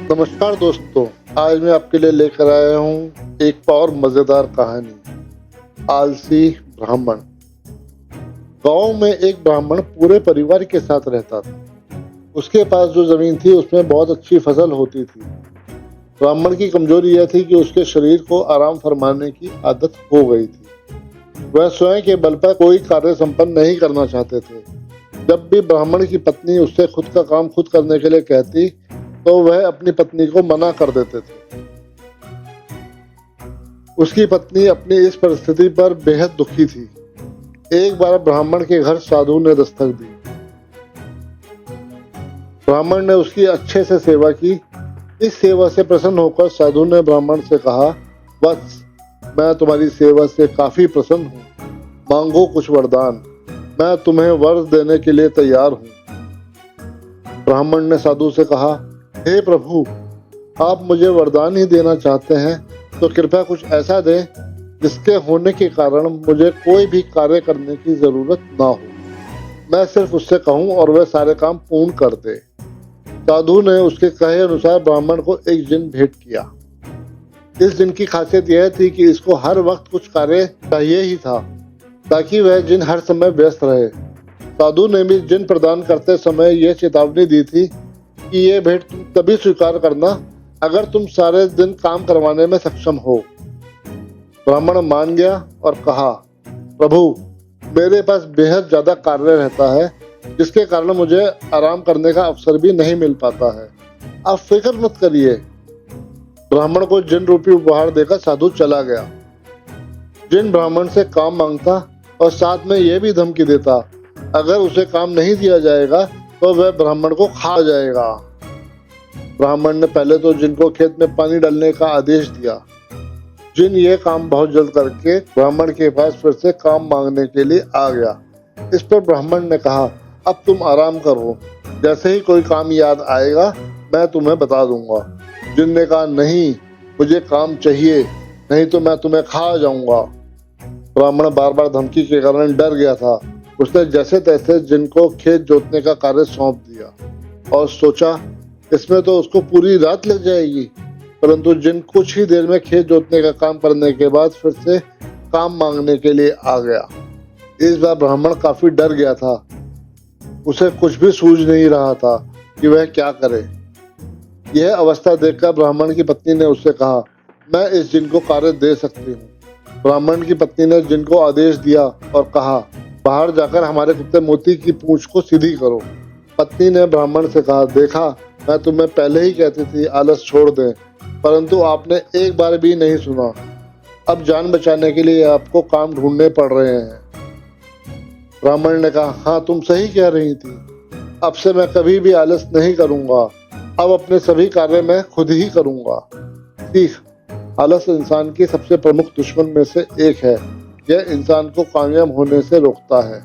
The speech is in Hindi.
नमस्कार दोस्तों, आज मैं आपके लिए लेकर आया हूँ एक और मज़ेदार कहानी। आलसी ब्राह्मण। गांव में एक ब्राह्मण पूरे परिवार के साथ रहता था। उसके पास जो जमीन थी उसमें बहुत अच्छी फसल होती थी। ब्राह्मण की कमजोरी यह थी कि उसके शरीर को आराम फरमाने की आदत हो गई थी। वह स्वयं के बल पर कोई कार्य संपन्न नहीं करना चाहते थे। जब भी ब्राह्मण की पत्नी उससे खुद का काम खुद करने के लिए कहती तो वह अपनी पत्नी को मना कर देते थे। उसकी पत्नी अपनी इस परिस्थिति पर बेहद दुखी थी। एक बार ब्राह्मण के घर साधु ने दस्तक दी। ब्राह्मण ने उसकी अच्छे से सेवा की। इस सेवा से प्रसन्न होकर साधु ने ब्राह्मण से कहा, वत्स, मैं तुम्हारी सेवा से काफी प्रसन्न हूँ। मांगो कुछ वरदान, मैं तुम्हें वर देने के लिए तैयार हूँ। ब्राह्मण ने साधु से कहा, हे प्रभु, आप मुझे वरदान ही देना चाहते हैं तो कृपया कुछ ऐसा दें जिसके होने के कारण मुझे कोई भी कार्य करने की जरूरत ना हो। मैं सिर्फ उससे कहूँ और वह सारे काम पूर्ण कर दे। साधु ने उसके कहे अनुसार ब्राह्मण को एक जिन भेंट किया। इस जिन की खासियत यह थी कि इसको हर वक्त कुछ कार्य चाहिए ही था ताकि वह जिन हर समय व्यस्त रहे। साधु ने भी जिन प्रदान करते समय यह चेतावनी दी थी कि ये भेंट तुम तभी स्वीकार करना अगर तुम सारे दिन काम करवाने में सक्षम हो। ब्राह्मण मान गया और कहा, प्रभु, मेरे पास बेहद ज्यादा कार्य रहता है जिसके कारण मुझे आराम करने का अवसर भी नहीं मिल पाता है। आप फिक्र मत करिए। ब्राह्मण को जिन रूपी उपहार देकर साधु चला गया। जिन ब्राह्मण से काम मांगता और साथ में यह भी धमकी देता अगर उसे काम नहीं दिया जाएगा तो वह ब्राह्मण को खा जाएगा। ब्राह्मण ने पहले तो जिन को खेत में पानी डालने का आदेश दिया। जिन ये काम बहुत जल्द करके ब्राह्मण के पास फिर से काम मांगने के लिए आ गया। इस पर ब्राह्मण ने कहा, अब तुम आराम करो, जैसे ही कोई काम याद आएगा मैं तुम्हें बता दूंगा। जिन ने कहा, नहीं, मुझे काम चाहिए, नहीं तो मैं तुम्हें खा जाऊंगा। ब्राह्मण बार बार धमकी के कारण डर गया था। उसने जैसे तैसे जिन को खेत जोतने का कार्य सौंप दिया और सोचा इसमें तो उसको पूरी रात लग जाएगी। परंतु जिन कुछ ही देर में खेत जोतने का काम करने के बाद फिर से काम मांगने के लिए आ गया। इस बार ब्राह्मण काफी डर गया था। उसे कुछ भी सूझ नहीं रहा था कि वह क्या करे। यह अवस्था देखकर ब्राह्मण की पत्नी ने उससे कहा, मैं इस जिन को कार्य दे सकती हूँ। ब्राह्मण की पत्नी ने जिन को आदेश दिया और कहा, बाहर जाकर हमारे कुत्ते मोती की पूंछ को सीधी करो। पत्नी ने ब्राह्मण से कहा, देखा, मैं तुम्हें पहले ही कहती थी आलस छोड़ दें, परंतु आपने एक बार भी नहीं सुना। अब जान बचाने के लिए आपको काम ढूंढने पड़ रहे हैं। ब्राह्मण ने कहा, हाँ, तुम सही कह रही थी। अब से मैं कभी भी आलस नहीं करूंगा। अब अपने सभी कार्य मैं खुद ही करूंगा। सीख, आलस इंसान की सबसे प्रमुख दुश्मन में से एक है। यह इंसान को कामयाब होने से रोकता है।